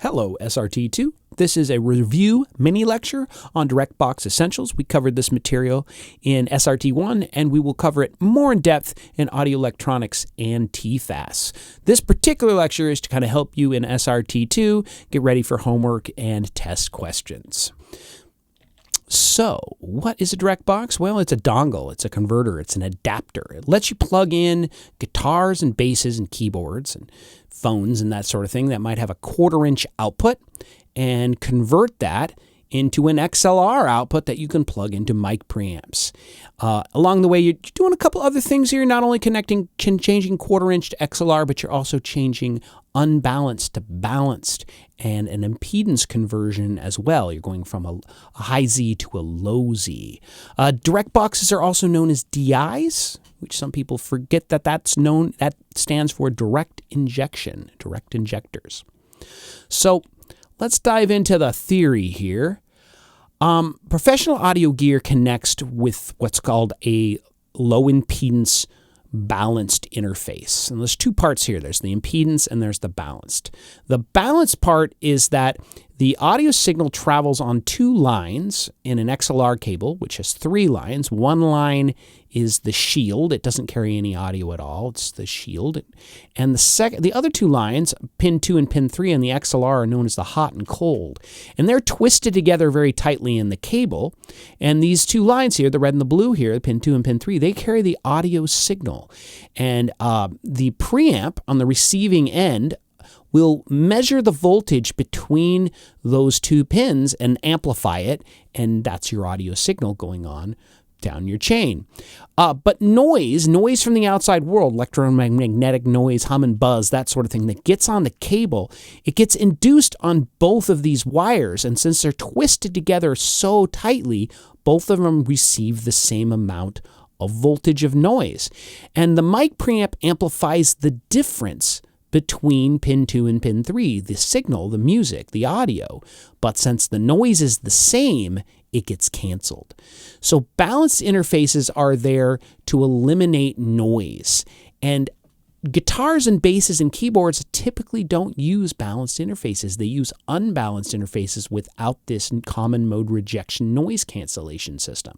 Hello, SRT2. This is a review mini lecture on DirectBox Essentials. We covered this material in SRT1, and we will cover it more in depth in audio electronics and TFAS. This particular lecture is to kind of help you in SRT2 get ready for homework and test questions. So, what is a DirectBox? Well, it's a dongle, it's a converter, it's an adapter. It lets you plug in guitars and basses and keyboards and phones and that sort of thing that might have a 1/4-inch output and convert that into an XLR output that you can plug into mic preamps. Along the way, you're doing a couple other things here, not only changing 1/4-inch to XLR, but you're also changing unbalanced to balanced and an impedance conversion as well. You're going from a high Z to a low Z. Direct boxes are also known as DIs, which some people forget that stands for direct injection, direct injectors. So let's dive into the theory here. Professional audio gear connects with what's called a low impedance balanced interface. And there's two parts here. There's the impedance and there's the balanced. The balanced part is that the audio signal travels on 2 lines in an XLR cable, which has 3 lines. One line is the shield. It doesn't carry any audio at all. It's the shield. And the other 2 lines, pin 2 and pin 3 on the XLR, are known as the hot and cold. And they're twisted together very tightly in the cable. And these 2 lines here, the red and the blue here, pin 2 and pin 3, they carry the audio signal. And the preamp on the receiving end will measure the voltage between those 2 pins and amplify it, and that's your audio signal going on down your chain. But noise from the outside world, electromagnetic noise, hum and buzz, that sort of thing that gets on the cable, it gets induced on both of these wires, and since they're twisted together so tightly, both of them receive the same amount of voltage of noise. And the mic preamp amplifies the difference between pin 2 and pin 3, the signal, the music, the audio. But since the noise is the same, it gets canceled. So balanced interfaces are there to eliminate noise. And guitars and basses and keyboards typically don't use balanced interfaces. They use unbalanced interfaces without this common mode rejection noise cancellation system.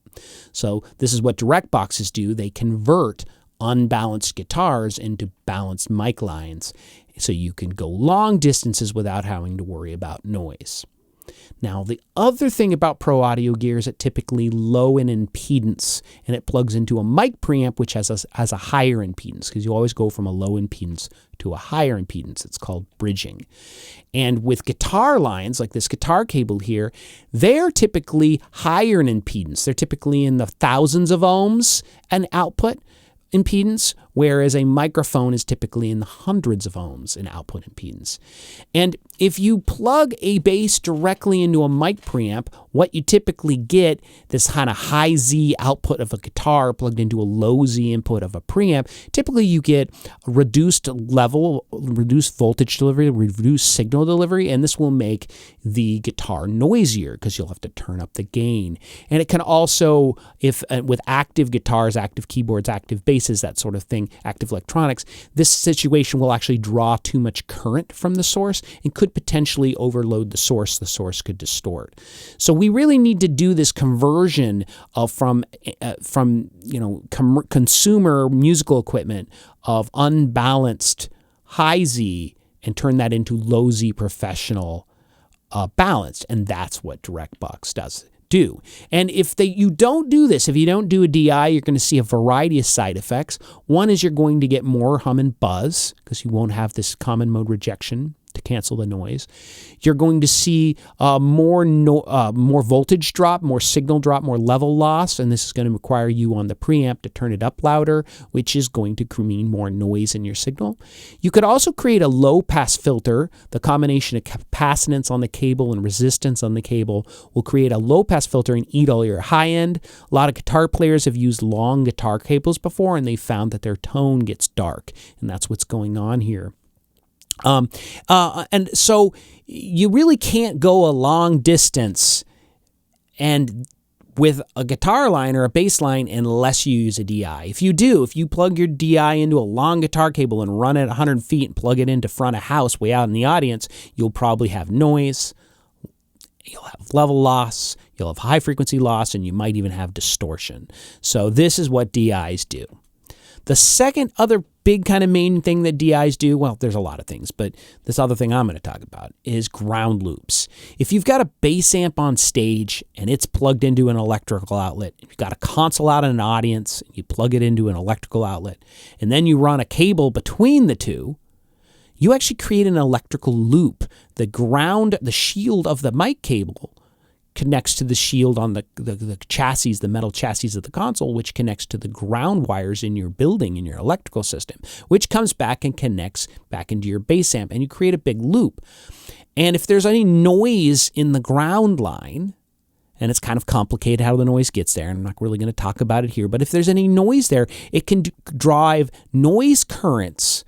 So this is what direct boxes do. They convert unbalanced guitars into balanced mic lines so you can go long distances without having to worry about noise. Now, the other thing about pro audio gear is it typically low in impedance, and it plugs into a mic preamp which has a higher impedance, because you always go from a low impedance to a higher impedance. It's called bridging. And with guitar lines, like this guitar cable here, they're typically higher in impedance. They're typically in the thousands of ohms an output impedance, whereas a microphone is typically in the hundreds of ohms in output impedance. And if you plug a bass directly into a mic preamp, what you typically get, this kind of high Z output of a guitar plugged into a low Z input of a preamp, typically you get a reduced voltage delivery, reduced signal delivery, and this will make the guitar noisier because you'll have to turn up the gain. And it can also, with active guitars, active keyboards, active basses, that sort of thing, active electronics, this situation will actually draw too much current from the source and could potentially overload the source. The source could distort. So we really need to do this conversion from consumer musical equipment of unbalanced high Z and turn that into low Z professional balanced, and that's what DirectBox does. And if you don't do this, if you don't do a DI, you're going to see a variety of side effects. One is you're going to get more hum and buzz because you won't have this common mode rejection to cancel the noise. You're going to see more voltage drop, more signal drop, more level loss, and this is going to require you on the preamp to turn it up louder, which is going to mean more noise in your signal. You could also create a low-pass filter. The combination of capacitance on the cable and resistance on the cable will create a low-pass filter and eat all your high end. A lot of guitar players have used long guitar cables before, and they found that their tone gets dark, and that's what's going on here. And so you really can't go a long distance and with a guitar line or a bass line unless you use a DI. If you plug your DI into a long guitar cable and run it 100 feet and plug it into front of house way out in the audience, you'll probably have noise, you'll have level loss, you'll have high frequency loss, and you might even have distortion. So this is what DIs do. The second other big kind of main thing that DIs do, well, there's a lot of things, but this other thing I'm going to talk about is ground loops. If you've got a bass amp on stage and it's plugged into an electrical outlet, you've got a console out in an audience, you plug it into an electrical outlet, and then you run a cable between the two, you actually create an electrical loop. The shield of the mic cable connects to the shield on the chassis, the metal chassis of the console, which connects to the ground wires in your building, in your electrical system, which comes back and connects back into your bass amp, and you create a big loop. And if there's any noise in the ground line, and it's kind of complicated how the noise gets there, and I'm not really going to talk about it here, but if there's any noise there, it can drive noise currents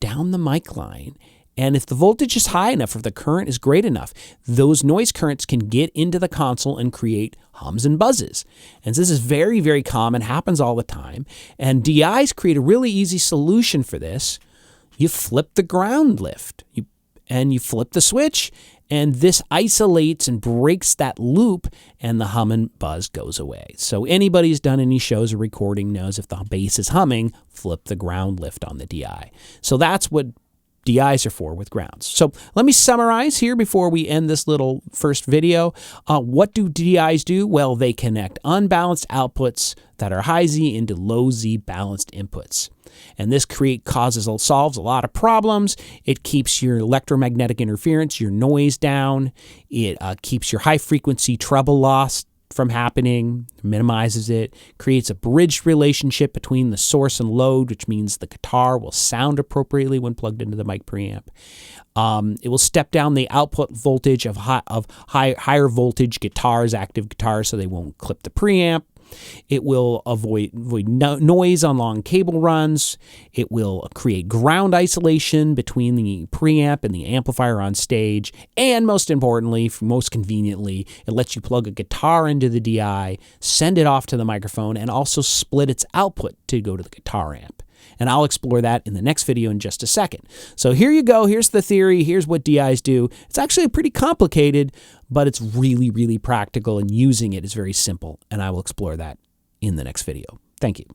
down the mic line. And if the voltage is high enough, if the current is great enough, those noise currents can get into the console and create hums and buzzes. And this is very, very common, happens all the time. And DIs create a really easy solution for this. You flip the ground lift, and you flip the switch, and this isolates and breaks that loop, and the hum and buzz goes away. So anybody who's done any shows or recording knows if the bass is humming, flip the ground lift on the DI. So that's what DIs are for with grounds. So let me summarize here before we end this little first video. What do DIs do? Well, they connect unbalanced outputs that are high Z into low Z balanced inputs. And this solves a lot of problems. It keeps your electromagnetic interference, your noise down. It keeps your high frequency treble loss from happening, minimizes it, creates a bridged relationship between the source and load, which means the guitar will sound appropriately when plugged into the mic preamp. It will step down the output voltage of higher voltage guitars, active guitars, so they won't clip the preamp. It will avoid noise on long cable runs. It will create ground isolation between the preamp and the amplifier on stage. And most importantly, most conveniently, it lets you plug a guitar into the DI, send it off to the microphone, and also split its output to go to the guitar amp. And I'll explore that in the next video in just a second. So here you go. Here's the theory. Here's what DIs do. It's actually pretty complicated, but it's really, really practical, and using it is very simple. And I will explore that in the next video. Thank you.